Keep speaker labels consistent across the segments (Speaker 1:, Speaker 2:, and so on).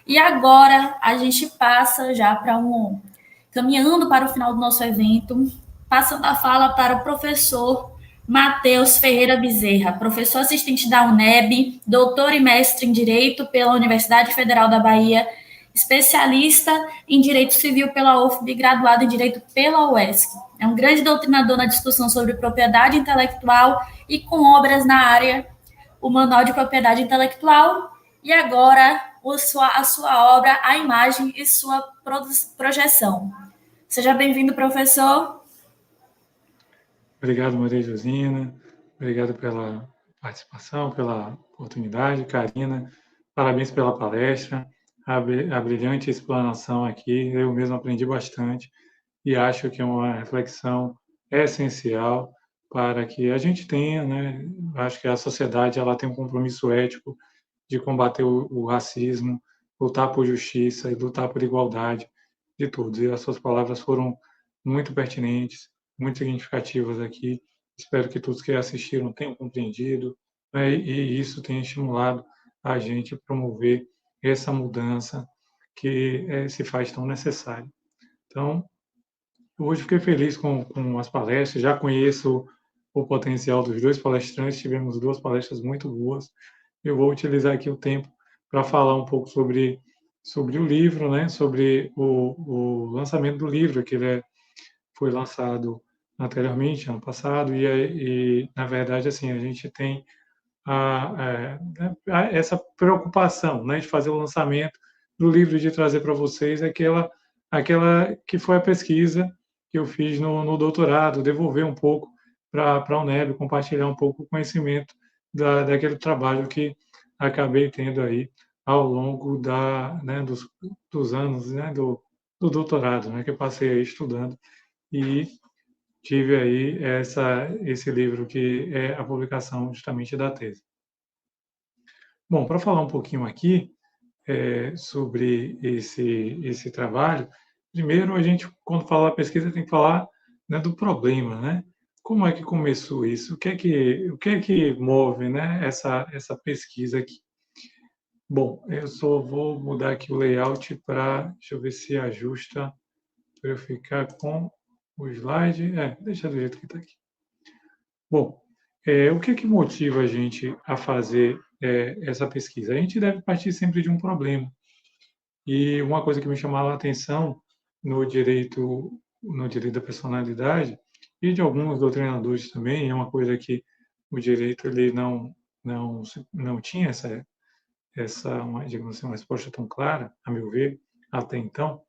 Speaker 1: E agora a gente passa já caminhando para o final do nosso evento, passando a fala para o professor Matheus Ferreira Bezerra, professor assistente da UNEB, doutor e mestre em Direito pela Universidade Federal da Bahia, especialista em Direito Civil pela UFB, graduado em Direito pela UESC. É um grande doutrinador na discussão sobre propriedade intelectual e com obras na área, o Manual de Propriedade Intelectual, e agora a sua obra, A Imagem e Sua Projeção. Seja bem-vindo, professor.
Speaker 2: Obrigado, Maria Josina. Obrigado pela participação, pela oportunidade. Karina, parabéns pela palestra. A brilhante explanação aqui, eu mesmo aprendi bastante e acho que é uma reflexão essencial para que a gente tenha, né? Acho que a sociedade ela tem um compromisso ético de combater o racismo, lutar por justiça e lutar por igualdade de todos. E as suas palavras foram muito pertinentes, muito significativas aqui. Espero que todos que assistiram tenham compreendido, né, e isso tenha estimulado a gente a promover essa mudança que se faz tão necessária. Então, hoje fiquei feliz com as palestras, já conheço o potencial dos dois palestrantes, tivemos duas palestras muito boas. Eu vou utilizar aqui o tempo para falar um pouco sobre o livro, né? Sobre o lançamento do livro, que foi lançado anteriormente, ano passado, na verdade, assim, a gente tem essa preocupação, né, de fazer o lançamento do livro, de trazer para vocês aquela que foi a pesquisa que eu fiz no doutorado, devolver um pouco para a UNEB, compartilhar um pouco o conhecimento daquele trabalho que acabei tendo aí ao longo dos anos, né, do doutorado, né, que eu passei aí estudando e tive aí esse livro que é a publicação justamente da tese. Bom, para falar um pouquinho aqui sobre esse trabalho, primeiro a gente, quando fala da pesquisa, tem que falar, né, do problema, né? Como é que começou isso? O que é que move, né, essa pesquisa aqui? Bom, eu só vou mudar aqui o layout deixa eu ver se ajusta para eu ficar com o slide. Deixa do jeito que está aqui. Bom, o que motiva a gente a fazer essa pesquisa? A gente deve partir sempre de um problema. E uma coisa que me chamava a atenção no direito da personalidade e de alguns doutrinadores também, é uma coisa que o direito ele não tinha digamos assim, uma resposta tão clara, a meu ver, até então,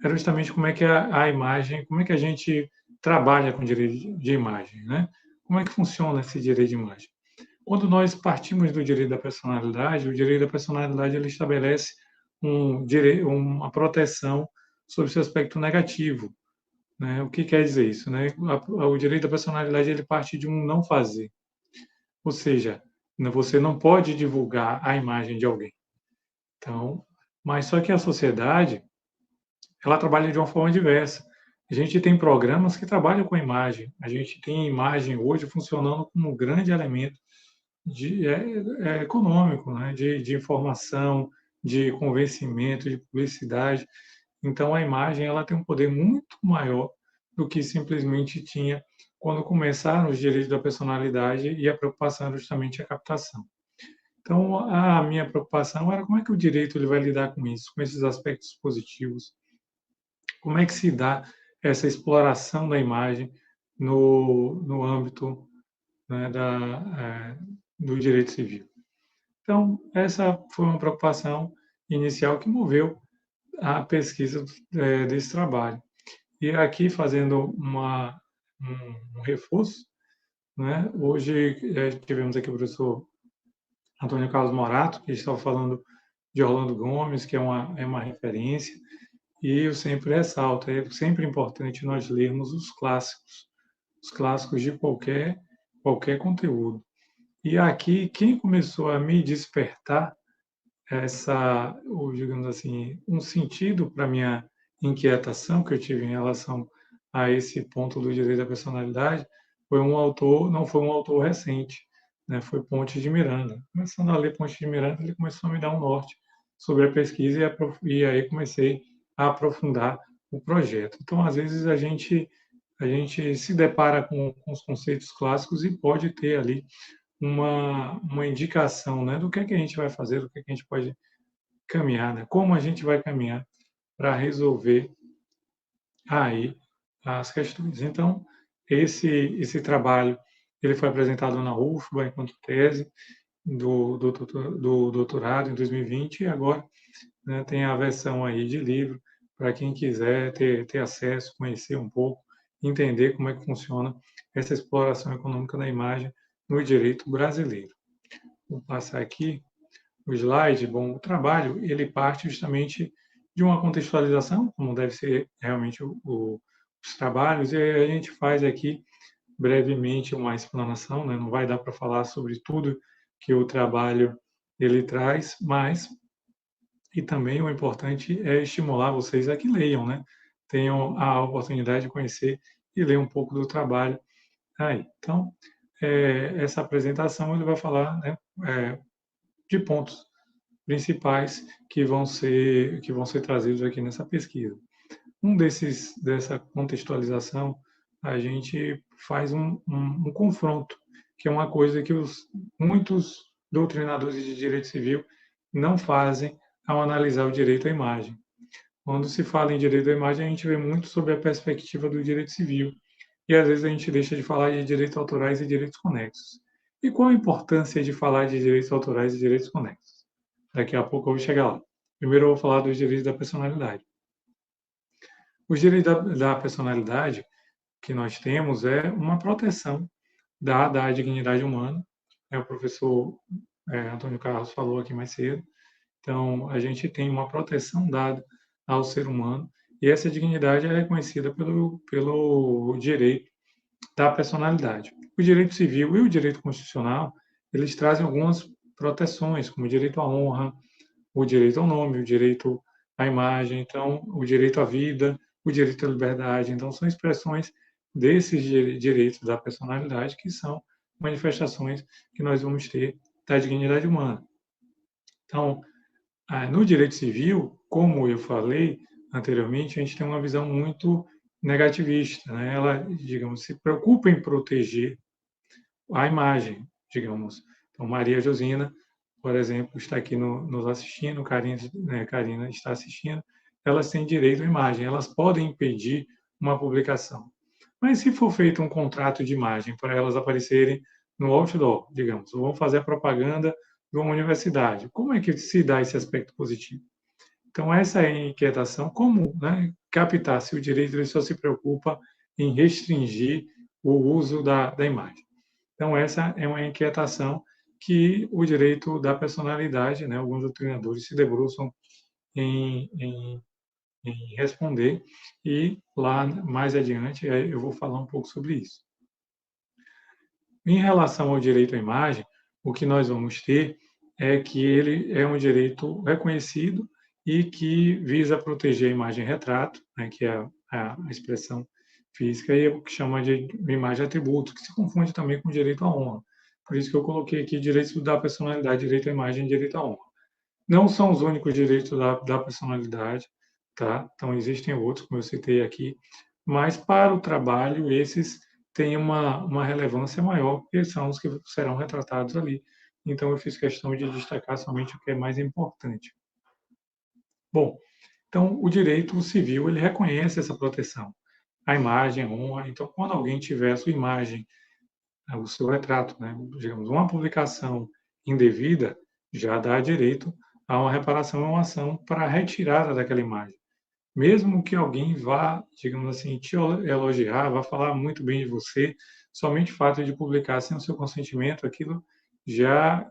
Speaker 2: era justamente como é que a imagem, como é que a gente trabalha com direito de imagem, né? Como é que funciona esse direito de imagem? Quando nós partimos do direito da personalidade, o direito da personalidade ele estabelece uma proteção sobre o seu aspecto negativo, né? O que quer dizer isso, né? O direito da personalidade ele parte de um não fazer, ou seja, você não pode divulgar a imagem de alguém. Então, mas só que a sociedade ela trabalha de uma forma diversa. A gente tem programas que trabalham com imagem. A gente tem imagem hoje funcionando como um grande elemento econômico, né? de informação, de convencimento, de publicidade. Então, a imagem ela tem um poder muito maior do que simplesmente tinha quando começaram os direitos da personalidade e a preocupação era justamente a captação. Então, a minha preocupação era como é que o direito ele vai lidar com isso, com esses aspectos positivos, como é que se dá essa exploração da imagem no âmbito, né, do direito civil. Então, essa foi uma preocupação inicial que moveu a pesquisa desse trabalho. E aqui, fazendo um reforço, né, hoje tivemos aqui o professor Antônio Carlos Morato, que estava falando de Orlando Gomes, que é uma referência, e eu sempre ressalto, é sempre importante nós lermos os clássicos de qualquer conteúdo. E aqui, quem começou a me despertar digamos assim, um sentido para minha inquietação que eu tive em relação a esse ponto do direito da personalidade foi um autor, não foi um autor recente, né? Foi Pontes de Miranda. Começando a ler Pontes de Miranda, ele começou a me dar um norte sobre a pesquisa e aí comecei a aprofundar o projeto. Então, às vezes, a gente se depara com os conceitos clássicos e pode ter ali uma indicação, né, do que a gente vai fazer, do que a gente pode caminhar, né, como a gente vai caminhar para resolver aí as questões. Então, esse trabalho ele foi apresentado na UFBA enquanto tese do doutorado em 2020 e agora, né, tem a versão aí de livro para quem quiser ter acesso, conhecer um pouco, entender como é que funciona essa exploração econômica da imagem no direito brasileiro. Vou passar aqui o slide. Bom, o trabalho ele parte justamente de uma contextualização, como deve ser realmente os trabalhos, e a gente faz aqui brevemente uma explanação, né? Não vai dar para falar sobre tudo que o trabalho ele traz, mas e também o importante é estimular vocês a que leiam, né? Tenham a oportunidade de conhecer e ler um pouco do trabalho aí. Então, essa apresentação ele vai falar, né, de pontos principais que vão ser trazidos aqui nessa pesquisa. Dessa contextualização, a gente faz um confronto, que é uma coisa que muitos doutrinadores de direito civil não fazem ao analisar o direito à imagem. Quando se fala em direito à imagem, a gente vê muito sobre a perspectiva do direito civil, e às vezes a gente deixa de falar de direitos autorais e direitos conexos. E qual a importância de falar de direitos autorais e direitos conexos? Daqui a pouco eu vou chegar lá. Primeiro eu vou falar dos direitos da personalidade. Os direitos da personalidade que nós temos é uma proteção dada à dignidade humana. O professor Antônio Carlos falou aqui mais cedo. Então, a gente tem uma proteção dada ao ser humano e essa dignidade é reconhecida pelo direito da personalidade. O direito civil e o direito constitucional, eles trazem algumas proteções, como o direito à honra, o direito ao nome, o direito à imagem, então, o direito à vida, o direito à liberdade. Então, são expressões desses direitos da personalidade que são manifestações que nós vamos ter da dignidade humana. Então, no direito civil, como eu falei anteriormente, a gente tem uma visão muito negativista, né? Ela, digamos, se preocupa em proteger a imagem, digamos. Então, Maria Josina, por exemplo, está aqui nos assistindo, Karina está assistindo, elas têm direito à imagem, elas podem impedir uma publicação. Mas se for feito um contrato de imagem para elas aparecerem no outdoor, digamos, ou vão fazer a propaganda de uma universidade, como é que se dá esse aspecto positivo? Então, essa é a inquietação, como, né, captar se o direito ele só se preocupa em restringir o uso da imagem. Então, essa é uma inquietação que o direito da personalidade, né, alguns doutrinadores se debruçam em responder, e lá mais adiante eu vou falar um pouco sobre isso. Em relação ao direito à imagem, o que nós vamos ter é que ele é um direito reconhecido e que visa proteger a imagem-retrato, né, que é a expressão física, e é o que chama de imagem-atributo, que se confunde também com direito à honra. Por isso que eu coloquei aqui direito da personalidade, direito à imagem e direito à honra. Não são os únicos direitos da personalidade, tá? Então, existem outros, como eu citei aqui, mas para o trabalho, esses têm uma relevância maior, porque são os que serão retratados ali. Então, eu fiz questão de destacar somente o que é mais importante. Bom, então, o direito civil, ele reconhece essa proteção. A imagem, a honra. Então, quando alguém tiver a sua imagem, o seu retrato, né, digamos, uma publicação indevida, já dá direito a uma reparação e uma ação para a retirada daquela imagem. Mesmo que alguém vá, digamos assim, te elogiar, vá falar muito bem de você, somente o fato de publicar sem o seu consentimento, aquilo já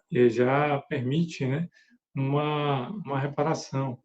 Speaker 2: permite, né, uma reparação.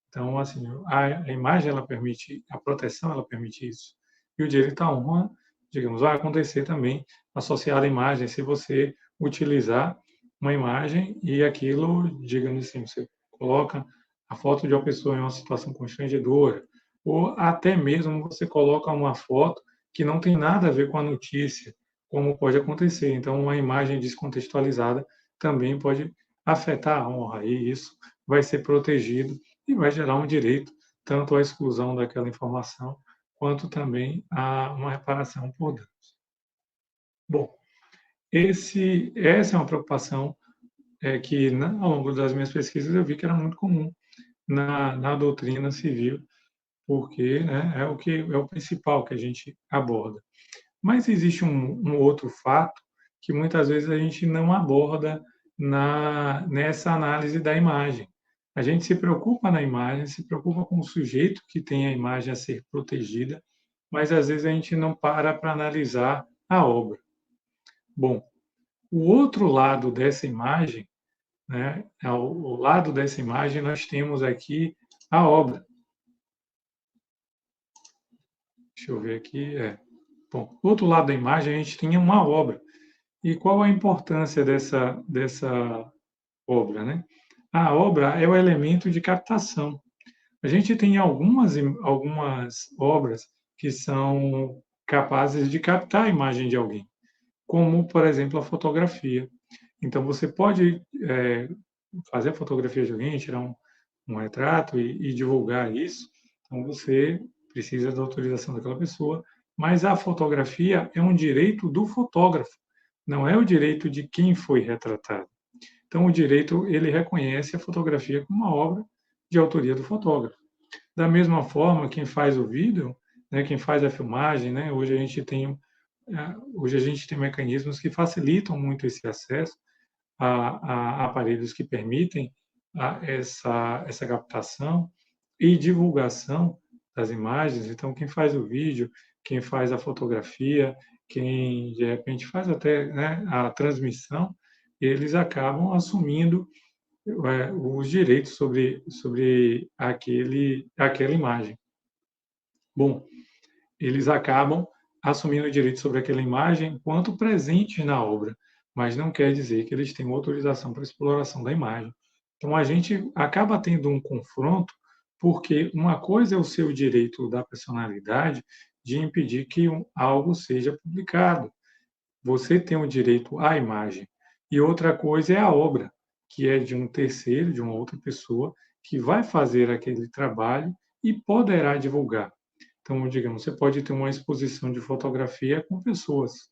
Speaker 2: Então, assim, a imagem ela permite, a proteção ela permite isso. E o direito à honra, digamos, vai acontecer também associado à imagem, se você utilizar uma imagem e aquilo, digamos assim, você coloca a foto de uma pessoa em uma situação constrangedora, ou até mesmo você coloca uma foto que não tem nada a ver com a notícia, como pode acontecer. Então, uma imagem descontextualizada também pode afetar a honra, e isso vai ser protegido e vai gerar um direito tanto à exclusão daquela informação, quanto também a uma reparação por danos. Bom, essa é uma preocupação que, ao longo das minhas pesquisas, eu vi que era muito comum na doutrina civil, porque, né, é o principal que a gente aborda. Mas existe um outro fato que muitas vezes a gente não aborda nessa análise da imagem. A gente se preocupa na imagem, se preocupa com o sujeito que tem a imagem a ser protegida, mas às vezes a gente não para analisar a obra. Bom, o outro lado dessa imagem, né, ao lado dessa imagem, nós temos aqui a obra. Deixa eu ver aqui. Bom, do outro lado da imagem, a gente tinha uma obra. E qual a importância dessa obra, né? A obra é o elemento de captação. A gente tem algumas obras que são capazes de captar a imagem de alguém, como, por exemplo, a fotografia. Então, você pode fazer a fotografia de alguém, tirar um retrato e divulgar isso. Então, você precisa da autorização daquela pessoa, mas a fotografia é um direito do fotógrafo, não é o direito de quem foi retratado. Então, o direito, ele reconhece a fotografia como uma obra de autoria do fotógrafo. Da mesma forma, quem faz o vídeo, né, quem faz a filmagem, né, hoje a gente tem mecanismos que facilitam muito esse acesso a aparelhos que permitem essa captação e divulgação das imagens. Então, quem faz o vídeo, quem faz a fotografia, quem de repente faz até, né, a transmissão, eles acabam assumindo os direitos sobre aquela imagem. Bom, eles acabam assumindo o direito sobre aquela imagem enquanto presente na obra, mas não quer dizer que eles tenham autorização para a exploração da imagem. Então, a gente acaba tendo um confronto, porque uma coisa é o seu direito da personalidade de impedir que algo seja publicado. Você tem o direito à imagem. E outra coisa é a obra, que é de um terceiro, de uma outra pessoa, que vai fazer aquele trabalho e poderá divulgar. Então, digamos, você pode ter uma exposição de fotografia com pessoas,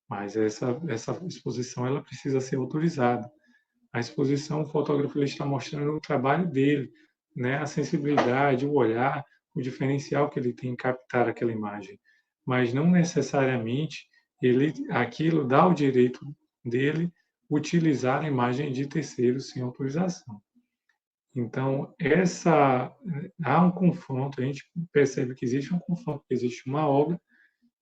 Speaker 2: mas essa exposição ela precisa ser autorizada. A exposição, o fotógrafo ele está mostrando o trabalho dele, né? A sensibilidade, o olhar, o diferencial que ele tem em captar aquela imagem. Mas não necessariamente aquilo dá o direito dele utilizar a imagem de terceiros sem autorização. Então, há um confronto, a gente percebe que existe um confronto, existe uma obra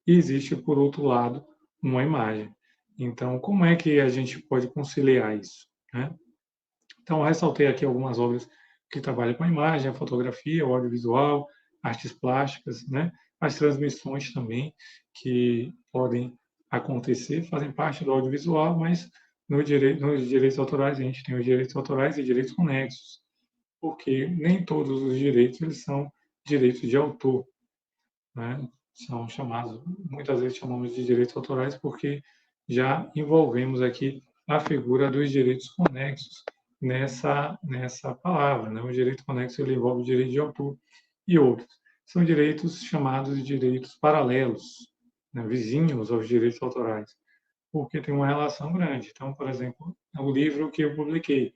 Speaker 2: e existe, por outro lado, uma imagem. Então, como é que a gente pode conciliar isso, né? Então, eu ressaltei aqui algumas obras que trabalham com a imagem, a fotografia, o audiovisual, artes plásticas, né? As transmissões também, que podem acontecer, fazem parte do audiovisual, mas nos direitos autorais, a gente tem os direitos autorais e direitos conexos, porque nem todos os direitos eles são direitos de autor, né? São chamados, muitas vezes chamamos de direitos autorais porque já envolvemos aqui a figura dos direitos conexos nessa palavra, né? O direito conexo ele envolve o direito de autor e outros. São direitos chamados de direitos paralelos, né? Vizinhos aos direitos autorais, porque tem uma relação grande. Então, por exemplo, o livro que eu publiquei,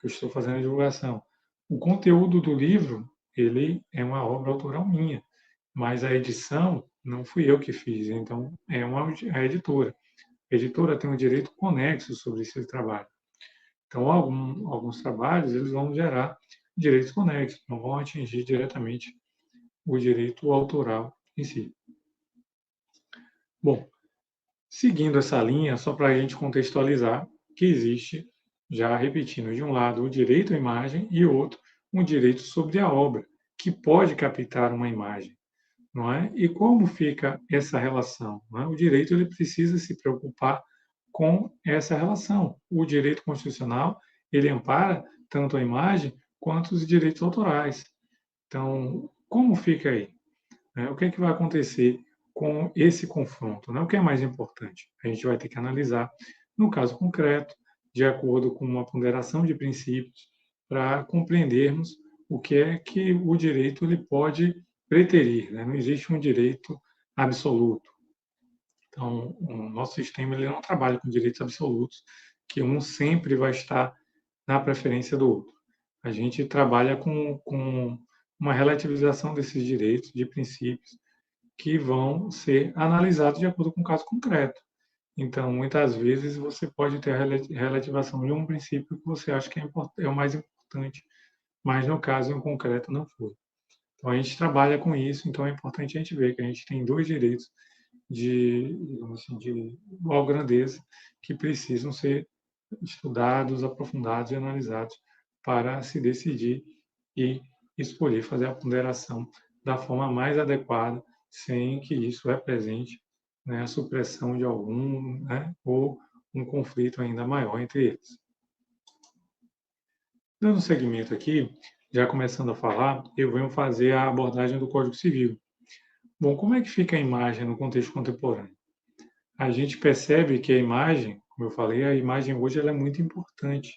Speaker 2: que eu estou fazendo a divulgação, o conteúdo do livro, ele é uma obra autoral minha, mas a edição não fui eu que fiz, então é a editora. A editora tem um direito conexo sobre esse trabalho. Então, alguns trabalhos eles vão gerar direitos conexos, não vão atingir diretamente o direito autoral em si. Bom, seguindo essa linha, só para a gente contextualizar, que existe, já repetindo, de um lado o direito à imagem e outro um direito sobre a obra, que pode captar uma imagem, não é? E como fica essa relação? Não é? O direito ele precisa se preocupar com essa relação. O direito constitucional ele ampara tanto a imagem quanto os direitos autorais. Então, como fica aí? O que é que vai acontecer com esse confronto? Né? O que é mais importante? A gente vai ter que analisar, no caso concreto, de acordo com uma ponderação de princípios, para compreendermos o que é que o direito ele pode preterir, né? Não existe um direito absoluto. Então, o nosso sistema ele não trabalha com direitos absolutos, que um sempre vai estar na preferência do outro. A gente trabalha com uma relativização desses direitos, de princípios, que vão ser analisados de acordo com o caso concreto. Então, muitas vezes, você pode ter a relativização de um princípio que você acha que é o mais importante, mas no caso em concreto não foi. Então, a gente trabalha com isso, então é importante a gente ver que a gente tem dois direitos digamos assim, de igual grandeza que precisam ser estudados, aprofundados e analisados para se decidir e escolher fazer a ponderação da forma mais adequada, sem que isso represente, né, a supressão de algum, né, ou um conflito ainda maior entre eles. Dando seguimento aqui, já começando a falar, eu venho fazer a abordagem do Código Civil. Bom, como é que fica a imagem no contexto contemporâneo? A gente percebe que a imagem, como eu falei, a imagem hoje ela é muito importante.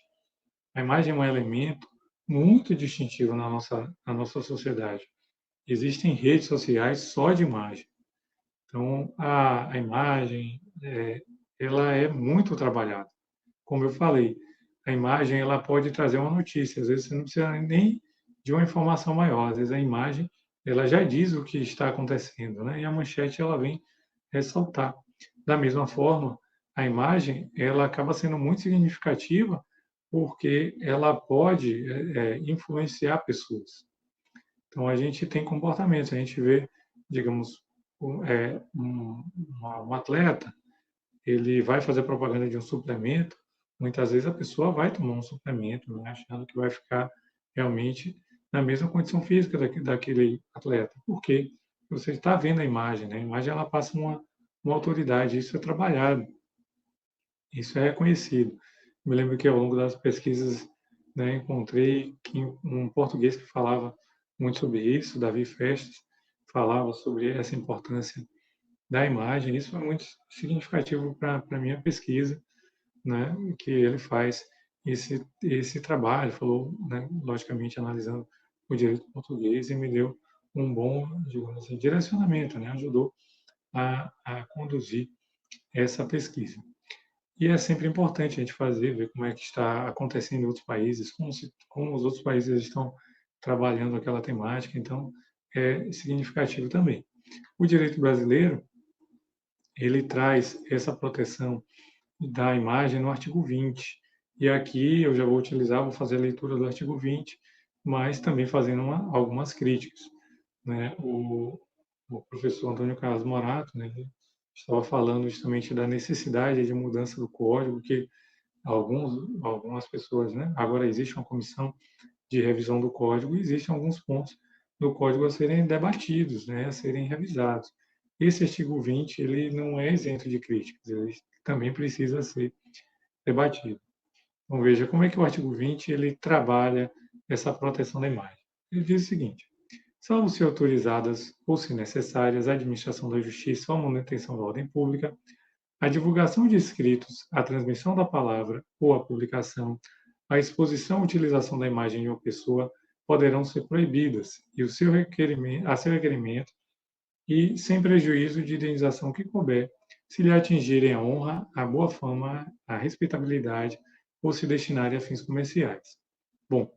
Speaker 2: A imagem é um elemento muito distintivo na nossa sociedade. Existem redes sociais só de imagem. Então, a imagem, ela é muito trabalhada. Como eu falei, a imagem ela pode trazer uma notícia. Às vezes você não precisa nem de uma informação maior. Às vezes a imagem ela já diz o que está acontecendo, né? E a manchete ela vem ressaltar. Da mesma forma, a imagem ela acaba sendo muito significativa porque ela pode influenciar pessoas. Então, a gente tem comportamentos, a gente vê, digamos, um atleta, ele vai fazer propaganda de um suplemento, muitas vezes a pessoa vai tomar um suplemento, né, achando que vai ficar realmente na mesma condição física daquele atleta. Por quê? Você está vendo a imagem, né? A imagem ela passa uma autoridade, isso é trabalhado, isso é reconhecido. Me lembro que ao longo das pesquisas, né, encontrei um português que falava muito sobre isso, Davi Festes, falava sobre essa importância da imagem. Isso foi muito significativo para a minha pesquisa, né, que ele faz esse trabalho, falou, né, logicamente analisando o direito português e me deu um bom, digamos assim, direcionamento, né, ajudou a conduzir essa pesquisa. E é sempre importante a gente fazer, ver como é que está acontecendo em outros países, como os outros países estão trabalhando aquela temática, então é significativo também. O direito brasileiro, ele traz essa proteção da imagem no artigo 20. E aqui eu já vou fazer a leitura do artigo 20, mas também fazendo algumas críticas, né? O professor Antônio Carlos Morato, né, estava falando justamente da necessidade de mudança do código, que algumas pessoas, né, agora existe uma comissão de revisão do código e existem alguns pontos do código a serem debatidos, né, a serem revisados. Esse artigo 20, ele não é isento de críticas, ele também precisa ser debatido. Então veja como é que o artigo 20 ele trabalha essa proteção da imagem. Ele diz o seguinte: salvo se autorizadas ou se necessárias a administração da justiça ou a manutenção da ordem pública, a divulgação de escritos, a transmissão da palavra ou a publicação, a exposição ou utilização da imagem de uma pessoa poderão ser proibidas e a seu requerimento e sem prejuízo de indenização que couber, se lhe atingirem a honra, a boa fama, a respeitabilidade ou se destinarem a fins comerciais. Bom,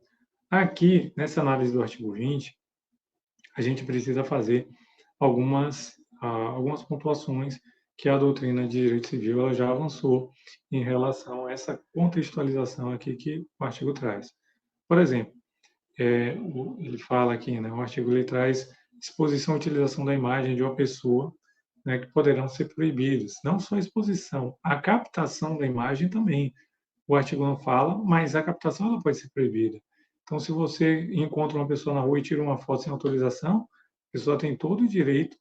Speaker 2: aqui, nessa análise do artigo 20, a gente precisa fazer algumas pontuações que a doutrina de direito civil ela já avançou em relação a essa contextualização aqui que o artigo traz. Por exemplo, ele fala aqui, né, o artigo ele traz exposição e utilização da imagem de uma pessoa, né, que poderão ser proibidas. Não só a exposição, a captação da imagem também. O artigo não fala, mas a captação ela pode ser proibida. Então, se você encontra uma pessoa na rua e tira uma foto sem autorização, a pessoa tem todo o direito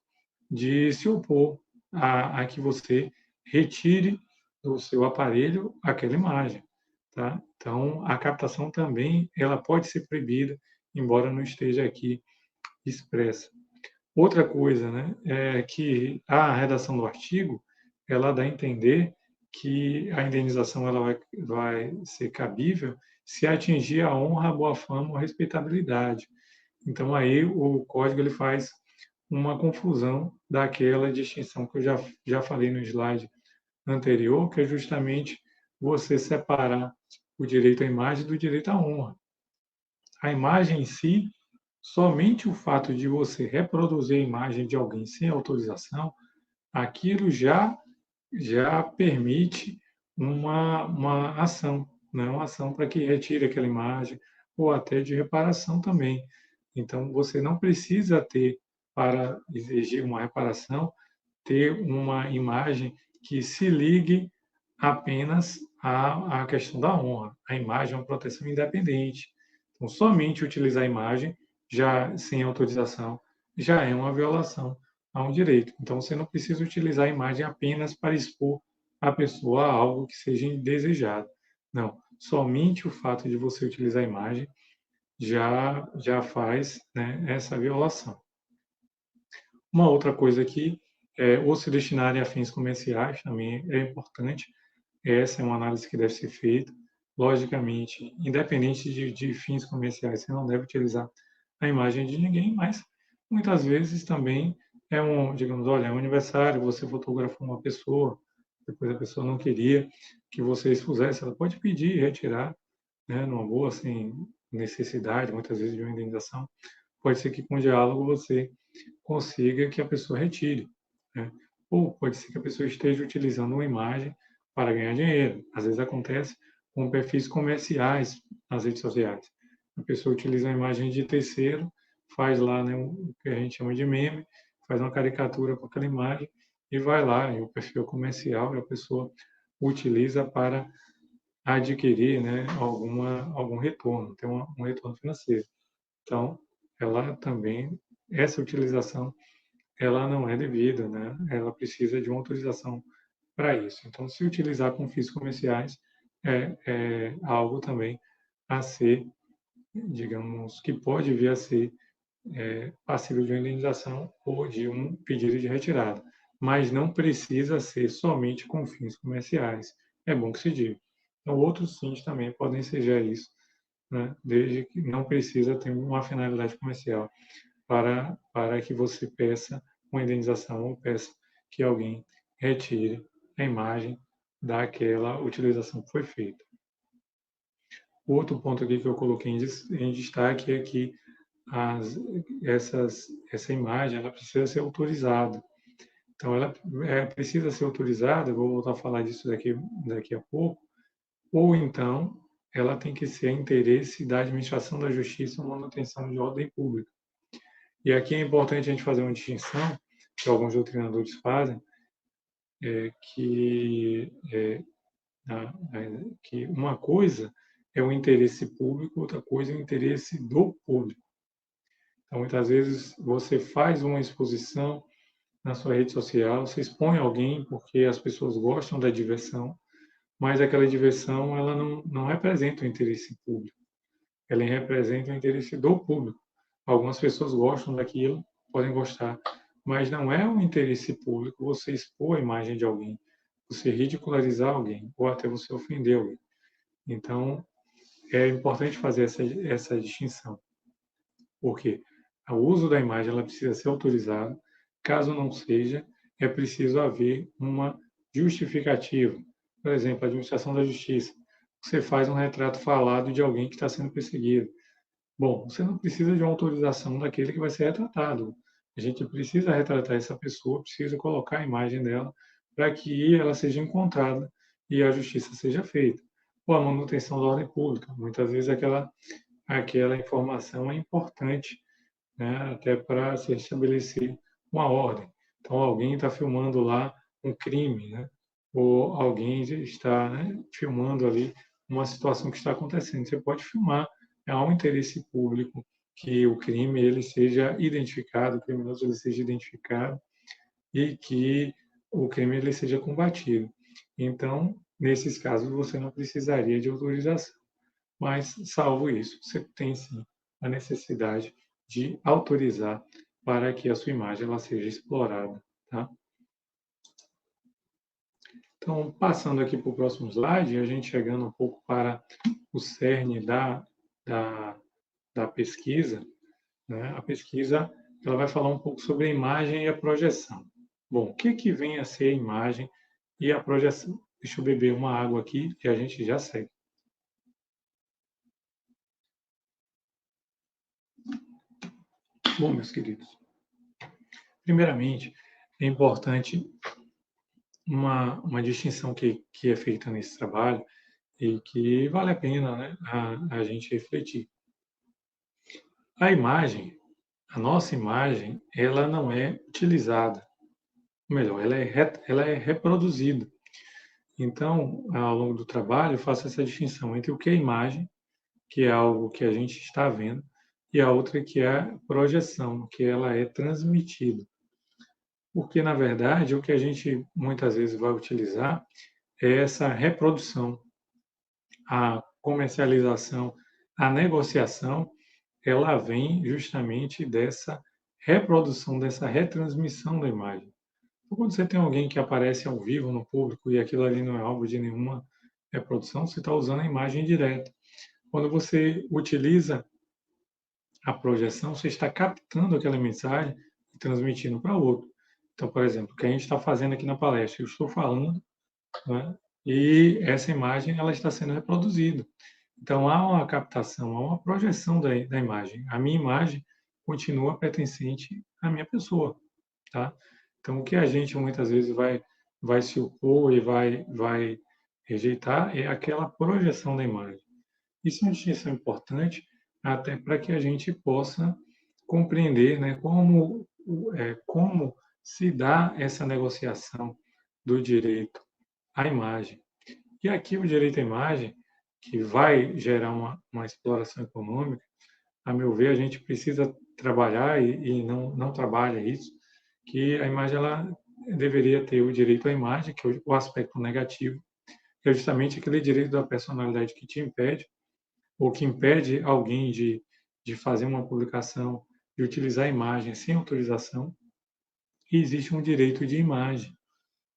Speaker 2: de se opor a que você retire do seu aparelho aquela imagem. Tá? Então, a captação também ela pode ser proibida, embora não esteja aqui expressa. Outra coisa, né, é que a redação do artigo ela dá a entender que a indenização ela vai ser cabível se atingir a honra, a boa fama ou a respeitabilidade. Então, aí o código ele faz uma confusão daquela distinção que eu já falei no slide anterior, que é justamente você separar o direito à imagem do direito à honra. A imagem em si, somente o fato de você reproduzir a imagem de alguém sem autorização, aquilo já permite uma ação, né? Uma ação para que retire aquela imagem, ou até de reparação também. Então, você não precisa ter, para exigir uma reparação, ter uma imagem que se ligue apenas à questão da honra. A imagem é uma proteção independente. Então, somente utilizar a imagem, já sem autorização, já é uma violação a um direito. Então, você não precisa utilizar a imagem apenas para expor a pessoa a algo que seja indesejado. Não, somente o fato de você utilizar a imagem já faz, né, essa violação. Uma outra coisa aqui é ou se destinarem a fins comerciais, também é importante. Essa é uma análise que deve ser feita. Logicamente, independente de fins comerciais, você não deve utilizar a imagem de ninguém, mas muitas vezes também digamos, olha, é um aniversário, você fotografou uma pessoa, depois a pessoa não queria que você expusesse, ela pode pedir e retirar, né, numa boa, sem necessidade, muitas vezes, de uma indenização. Pode ser que com o diálogo você consiga que a pessoa retire, né? Ou pode ser que a pessoa esteja utilizando uma imagem para ganhar dinheiro. Às vezes acontece com perfis comerciais nas redes sociais. A pessoa utiliza a imagem de terceiro, faz lá, né, o que a gente chama de meme, faz uma caricatura com aquela imagem e vai lá em um perfil comercial e a pessoa utiliza para adquirir, né, algum retorno, ter um retorno financeiro. Então, ela também, essa utilização, ela não é devida, né? Ela precisa de uma autorização para isso. Então, se utilizar com fins comerciais, é algo também a ser, digamos, que pode vir a ser passível de uma indenização ou de um pedido de retirada. Mas não precisa ser somente com fins comerciais. É bom que se diga. Então, outros fins também podem ser isso, né? Desde que não precisa ter uma finalidade comercial para que você peça uma indenização ou peça que alguém retire a imagem daquela utilização que foi feita. Outro ponto aqui que eu coloquei em destaque é que essa imagem ela precisa ser autorizada. Então, ela precisa ser autorizada, vou voltar a falar disso daqui a pouco, ou então ela tem que ser interesse da administração da justiça ou manutenção de ordem pública. E aqui é importante a gente fazer uma distinção, que alguns doutrinadores fazem, que, que uma coisa é o interesse público, outra coisa é o interesse do público. Então, muitas vezes, você faz uma exposição na sua rede social, você expõe alguém porque as pessoas gostam da diversão, mas aquela diversão ela não representa o interesse público, ela representa o interesse do público. Algumas pessoas gostam daquilo, podem gostar, mas não é um interesse público você expor a imagem de alguém, você ridicularizar alguém, ou até você ofender alguém. Então, é importante fazer essa distinção, porque o uso da imagem ela precisa ser autorizado, caso não seja, é preciso haver uma justificativa. Por exemplo, a administração da justiça. Você faz um retrato falado de alguém que está sendo perseguido. Bom, você não precisa de uma autorização daquele que vai ser retratado. A gente precisa retratar essa pessoa, precisa colocar a imagem dela para que ela seja encontrada e a justiça seja feita. Ou a manutenção da ordem pública. Muitas vezes aquela informação é importante, né, até para se estabelecer uma ordem. Então, alguém está filmando lá um crime, né, ou alguém está, né, filmando ali uma situação que está acontecendo. Você pode filmar, há um interesse público que o crime ele seja identificado, o criminoso ele seja identificado e que o crime ele seja combatido. Então, nesses casos, você não precisaria de autorização. Mas, salvo isso, você tem sim a necessidade de autorizar para que a sua imagem ela seja explorada. Tá? Então, passando aqui para o próximo slide, a gente chegando um pouco para o cerne da pesquisa, né? A pesquisa ela vai falar um pouco sobre a imagem e a projeção. Bom, o que vem a ser a imagem e a projeção? Deixa eu beber uma água aqui e a gente já segue. Bom, meus queridos, primeiramente, é importante uma distinção que é feita nesse trabalho e que vale a pena, né, a gente refletir. A imagem, a nossa imagem, ela não é utilizada, ou melhor, ela é reproduzida. Então, ao longo do trabalho, eu faço essa distinção entre o que é imagem, que é algo que a gente está vendo, e a outra que é a projeção, que ela é transmitida. Porque, na verdade, o que a gente muitas vezes vai utilizar é essa reprodução, a comercialização, a negociação, ela vem justamente dessa reprodução, dessa retransmissão da imagem. Então, quando você tem alguém que aparece ao vivo no público e aquilo ali não é alvo de nenhuma reprodução, você está usando a imagem direta. Quando você utiliza a projeção, você está captando aquela mensagem e transmitindo para o outro. Então, por exemplo, o que a gente está fazendo aqui na palestra, eu estou falando, né, e essa imagem ela está sendo reproduzida. Então, há uma captação, há uma projeção da imagem. A minha imagem continua pertencente à minha pessoa, tá? Então, o que a gente muitas vezes vai se opor e vai rejeitar é aquela projeção da imagem. Isso é uma distinção importante até para que a gente possa compreender, né, como se dá essa negociação do direito à imagem. E aqui o direito à imagem, que vai gerar uma exploração econômica, a meu ver, a gente precisa trabalhar e não trabalha isso, que a imagem ela deveria ter o direito à imagem, que é o aspecto negativo, que é justamente aquele direito da personalidade que te impede, ou que impede alguém de fazer uma publicação, de utilizar a imagem sem autorização. E existe um direito de imagem,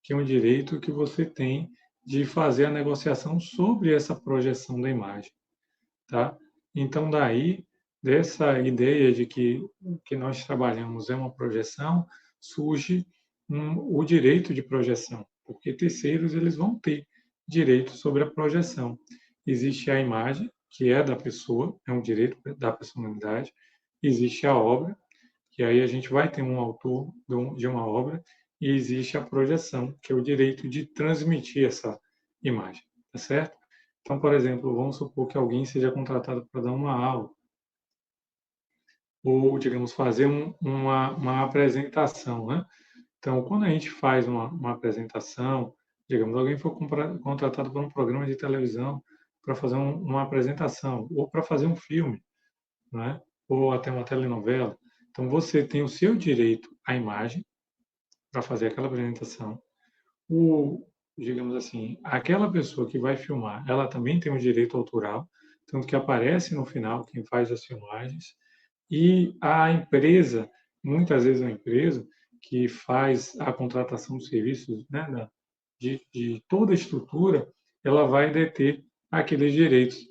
Speaker 2: que é um direito que você tem de fazer a negociação sobre essa projeção da imagem, tá? Então, daí, dessa ideia de que o que nós trabalhamos é uma projeção, surge o direito de projeção, porque terceiros eles vão ter direito sobre a projeção. Existe a imagem, que é da pessoa, é um direito da personalidade. Existe a obra, que aí a gente vai ter um autor de uma obra, e existe a projeção, que é o direito de transmitir essa imagem, tá certo? Então, por exemplo, vamos supor que alguém seja contratado para dar uma aula, ou, digamos, fazer uma apresentação, né? Então, quando a gente faz uma apresentação, digamos, alguém foi contratado para um programa de televisão para fazer uma apresentação, ou para fazer um filme, né? Ou até uma telenovela. Então, você tem o seu direito à imagem para fazer aquela apresentação. Digamos assim, aquela pessoa que vai filmar, ela também tem um direito autoral, tanto que aparece no final quem faz as filmagens. E a empresa, muitas vezes a empresa que faz a contratação de serviços, né, de toda a estrutura, ela vai deter aqueles direitos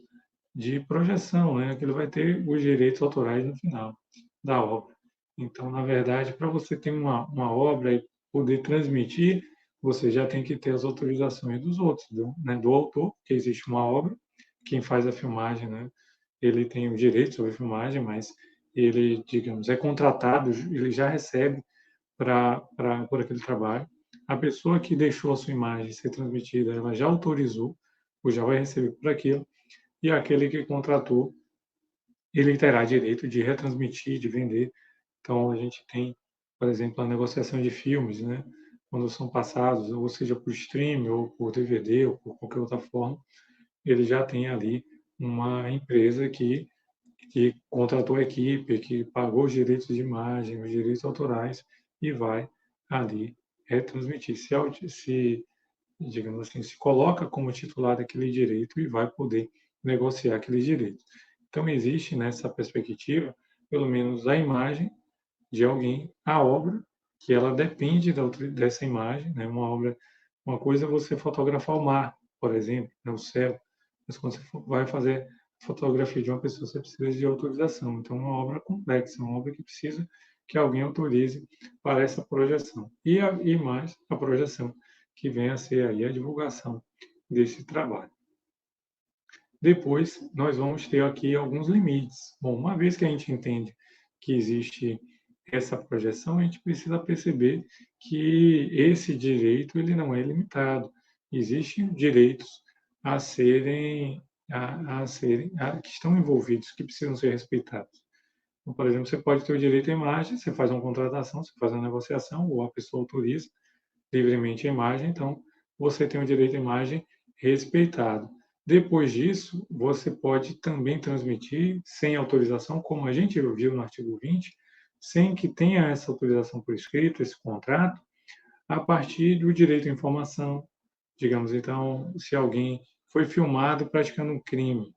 Speaker 2: de projeção, né? Aquilo vai ter os direitos autorais no final da obra. Então, na verdade, para você ter uma obra e poder transmitir, você já tem que ter as autorizações dos outros, né, do autor, que existe uma obra, quem faz a filmagem, né, ele tem o direito sobre a filmagem, mas ele, digamos, é contratado, ele já recebe por aquele trabalho. A pessoa que deixou a sua imagem ser transmitida, ela já autorizou, ou já vai receber por aquilo, e aquele que contratou, ele terá direito de retransmitir, de vender. Então, a gente tem, por exemplo, a negociação de filmes, né? Quando são passados, ou seja, por streaming, ou por DVD, ou por qualquer outra forma, ele já tem ali uma empresa que contratou a equipe, que pagou os direitos de imagem, os direitos autorais, e vai ali retransmitir. Digamos assim, se coloca como titular daquele direito e vai poder negociar aquele direito. Então, existe nessa perspectiva, pelo menos a imagem de alguém, a obra, que ela depende dessa imagem, né? Uma obra Uma coisa é você fotografar o mar, por exemplo, né, o céu, mas quando você vai fazer fotografia de uma pessoa, você precisa de autorização. Então, é uma obra complexa, uma obra que precisa que alguém autorize para essa projeção. E mais a projeção, que vem a ser aí a divulgação desse trabalho. Depois, nós vamos ter aqui alguns limites. Bom, uma vez que a gente entende que existe essa projeção, a gente precisa perceber que esse direito ele não é limitado. Existem direitos a serem, que estão envolvidos, que precisam ser respeitados. Então, por exemplo, você pode ter o direito à imagem, você faz uma contratação, você faz uma negociação, ou a pessoa autoriza livremente a imagem, então você tem o direito à imagem respeitado. Depois disso, você pode também transmitir sem autorização, como a gente viu no artigo 20, sem que tenha essa autorização por escrito, esse contrato, a partir do direito à informação. Digamos, então, se alguém foi filmado praticando um crime,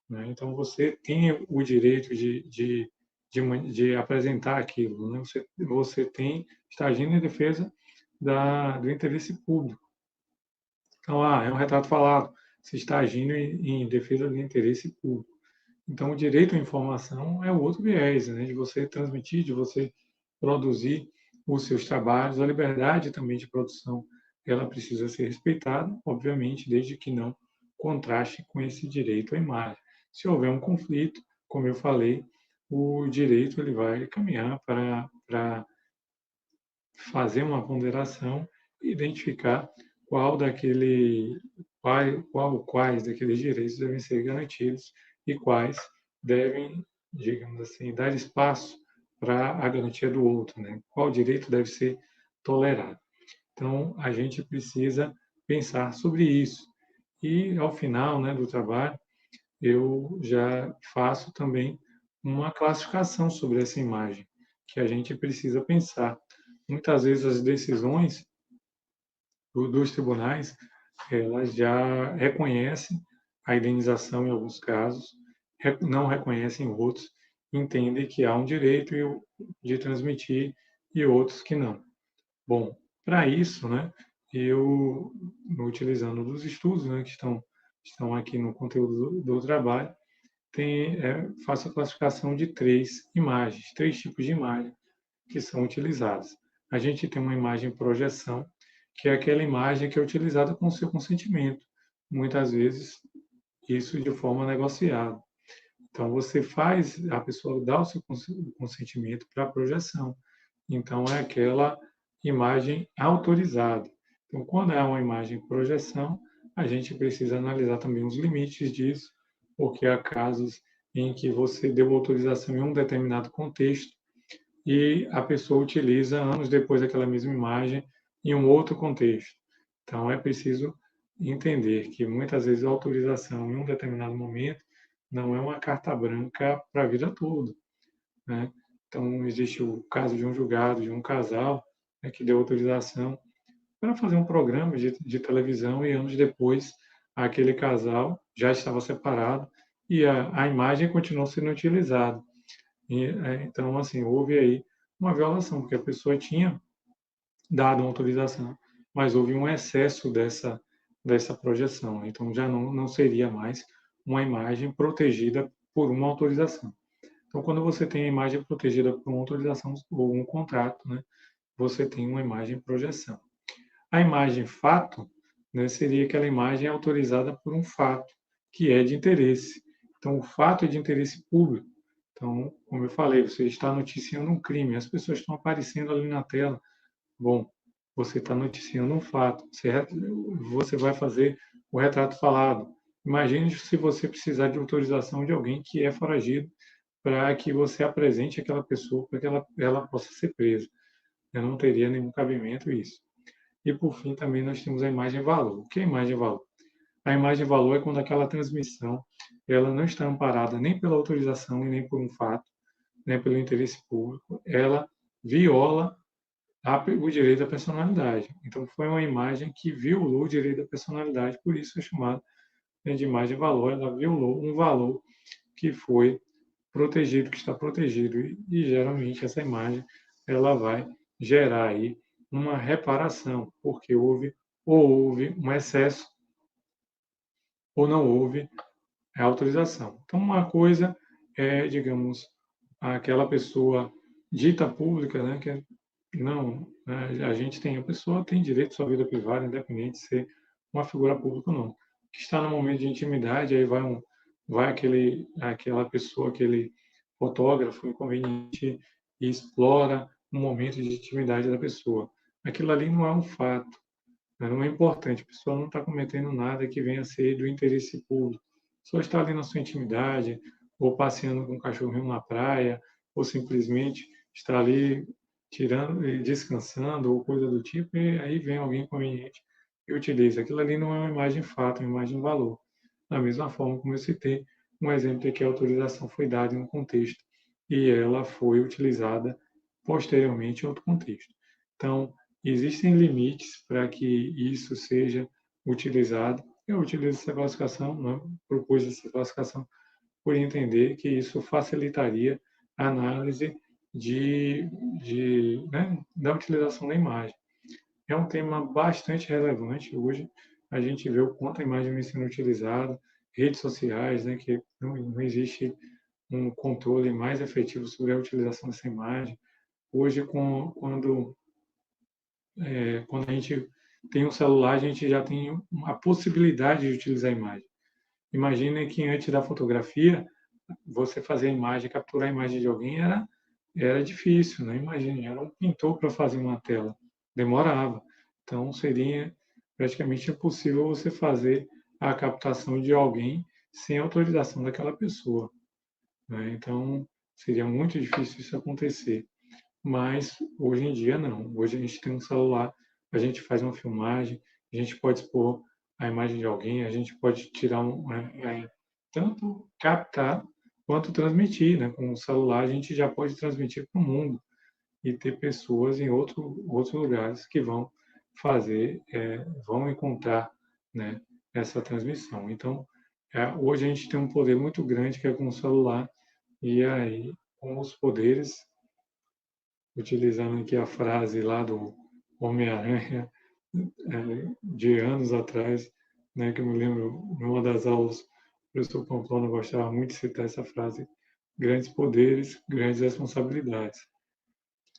Speaker 2: né? Então você tem o direito de apresentar aquilo, né? Você está agindo em defesa do interesse público. Então, é um retrato falado, você está agindo em defesa do interesse público. Então, o direito à informação é o outro viés, né? De você transmitir, de você produzir os seus trabalhos, a liberdade também de produção, ela precisa ser respeitada, obviamente, desde que não contraste com esse direito à imagem. Se houver um conflito, como eu falei, o direito ele vai caminhar para fazer uma ponderação e identificar quais daqueles direitos devem ser garantidos e quais devem, digamos assim, dar espaço para a garantia do outro, né? Qual direito deve ser tolerado. Então, a gente precisa pensar sobre isso. E, ao final, né, do trabalho, eu já faço também uma classificação sobre essa imagem, que a gente precisa pensar. Muitas vezes as decisões dos tribunais, elas já reconhecem a indenização em alguns casos, não reconhecem em outros, entendem que há um direito de transmitir e outros que não. Bom, para isso, né, eu, utilizando dos estudos, né, que estão aqui no conteúdo do trabalho, faço a classificação de três tipos de imagem que são utilizadas. A gente tem uma imagem projeção, que é aquela imagem que é utilizada com o seu consentimento. Muitas vezes, isso de forma negociada. Então, a pessoa dá o seu consentimento para a projeção. Então, é aquela imagem autorizada. Então, quando é uma imagem projeção, a gente precisa analisar também os limites disso, porque há casos em que você deu autorização em um determinado contexto e a pessoa utiliza anos depois aquela mesma imagem em um outro contexto. Então, é preciso entender que muitas vezes a autorização em um determinado momento não é uma carta branca para a vida toda, né? Então, existe o caso de um julgado, de um casal, né, que deu autorização para fazer um programa de televisão e anos depois aquele casal já estava separado e a imagem continuou sendo utilizada. Então, assim, houve aí uma violação, porque a pessoa tinha dado uma autorização, mas houve um excesso dessa projeção. Então, já não seria mais uma imagem protegida por uma autorização. Então, quando você tem a imagem protegida por uma autorização ou um contrato, né, você tem uma imagem projeção. A imagem fato, né, seria aquela imagem autorizada por um fato, que é de interesse. Então, o fato é de interesse público. Então, como eu falei, você está noticiando um crime, as pessoas estão aparecendo ali na tela. Bom, você está noticiando um fato. Você vai fazer o retrato falado. Imagine se você precisar de autorização de alguém que é foragido para que você apresente aquela pessoa para que ela possa ser presa. Eu não teria nenhum cabimento isso. E, por fim, também nós temos a imagem-valor. O que é imagem-valor? A imagem-valor é quando aquela transmissão ela não está amparada nem pela autorização e nem por um fato, nem pelo interesse público, ela viola o direito à personalidade. Então, foi uma imagem que violou o direito à personalidade, por isso é chamada de imagem-valor. Ela violou um valor que foi protegido, que está protegido, e geralmente essa imagem ela vai gerar aí uma reparação, porque houve ou houve um excesso ou não houve a autorização. Então, uma coisa é, digamos, aquela pessoa dita pública, né, que não, né, a pessoa tem direito à sua vida privada, independente de ser uma figura pública ou não. Que está no momento de intimidade, aí vai aquela pessoa, aquele fotógrafo inconveniente e explora um momento de intimidade da pessoa. Aquilo ali não é um fato, né, não é importante. A pessoa não está cometendo nada que venha a ser do interesse público. Só está ali na sua intimidade, ou passeando com um cachorrinho na praia, ou simplesmente está ali tirando, descansando, ou coisa do tipo, e aí vem alguém conveniente e utiliza. Aquilo ali não é uma imagem fato, é uma imagem valor. Da mesma forma como eu citei, um exemplo é que a autorização foi dada em um contexto e ela foi utilizada posteriormente em outro contexto. Então, existem limites para que isso seja utilizado. Eu utilizo essa classificação, né? Propus essa classificação por entender que isso facilitaria a análise né, da utilização da imagem. É um tema bastante relevante hoje. A gente vê o quanto a imagem vem sendo utilizada, redes sociais, né, que não existe um controle mais efetivo sobre a utilização dessa imagem. Hoje, quando a gente tem um celular, a gente já tem a possibilidade de utilizar a imagem. Imagine que antes da fotografia, você fazer a imagem, capturar a imagem de alguém era difícil, né? Imagine, era um pintor para fazer uma tela, demorava. Então, seria praticamente impossível você fazer a captação de alguém sem autorização daquela pessoa, né? Então, seria muito difícil isso acontecer. Mas hoje em dia não. Hoje a gente tem um celular, a gente faz uma filmagem, a gente pode expor a imagem de alguém, a gente pode tirar tanto captar quanto transmitir, né? Com o celular a gente já pode transmitir para o mundo e ter pessoas em outros lugares que vão encontrar, né, essa transmissão. Então, hoje a gente tem um poder muito grande que é com o celular e aí com os poderes, utilizando aqui a frase lá do Homem-Aranha, de anos atrás, né, que eu me lembro, numa das aulas, o professor Pamplona gostava muito de citar essa frase: grandes poderes, grandes responsabilidades.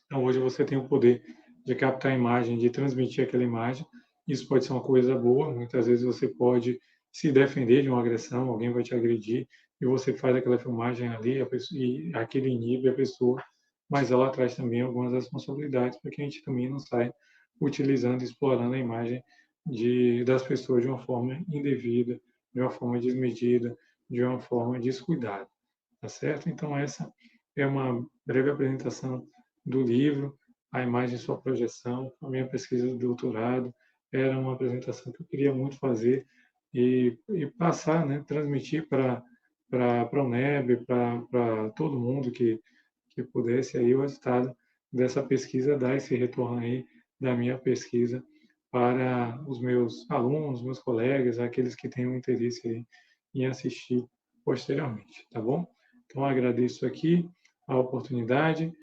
Speaker 2: Então, hoje você tem o poder de captar a imagem, de transmitir aquela imagem. Isso pode ser uma coisa boa. Muitas vezes você pode se defender de uma agressão, alguém vai te agredir e você faz aquela filmagem ali e aquilo inibe a pessoa, mas ela traz também algumas responsabilidades para que a gente também não saia utilizando e explorando a imagem das pessoas de uma forma indevida, de uma forma desmedida, de uma forma descuidada. Tá certo? Então, essa é uma breve apresentação do livro, a imagem e sua projeção, a minha pesquisa de doutorado. Era uma apresentação que eu queria muito fazer e passar, né, transmitir para a UNEB, para todo mundo que pudesse aí o resultado dessa pesquisa, dar esse retorno aí da minha pesquisa para os meus alunos, meus colegas, aqueles que tenham interesse aí em assistir posteriormente, tá bom? Então, agradeço aqui a oportunidade